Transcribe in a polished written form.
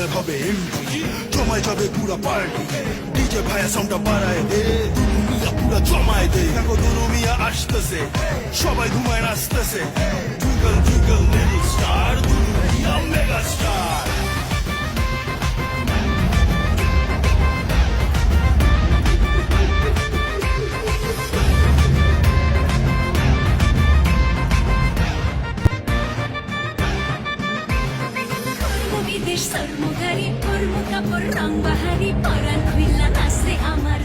দুনুমিয়ার হবে এন্ট্রি, জমায় যাবে পুরা পার্টি। ডিজে ভাইয়া সাউন্ডটা বাড়ায় দে, দুনুমিয়া পুরা জমায় দে। দেখো দুনুমিয়া আসতেছে, সবাই ঘুমায় নাচতেছে। Twinkle twinkle little star, Dunumia mega star. বিদেশ সর্মগারি কর্ম কাপড় রং বাহারি পরাণ খুইলা নাচে আমার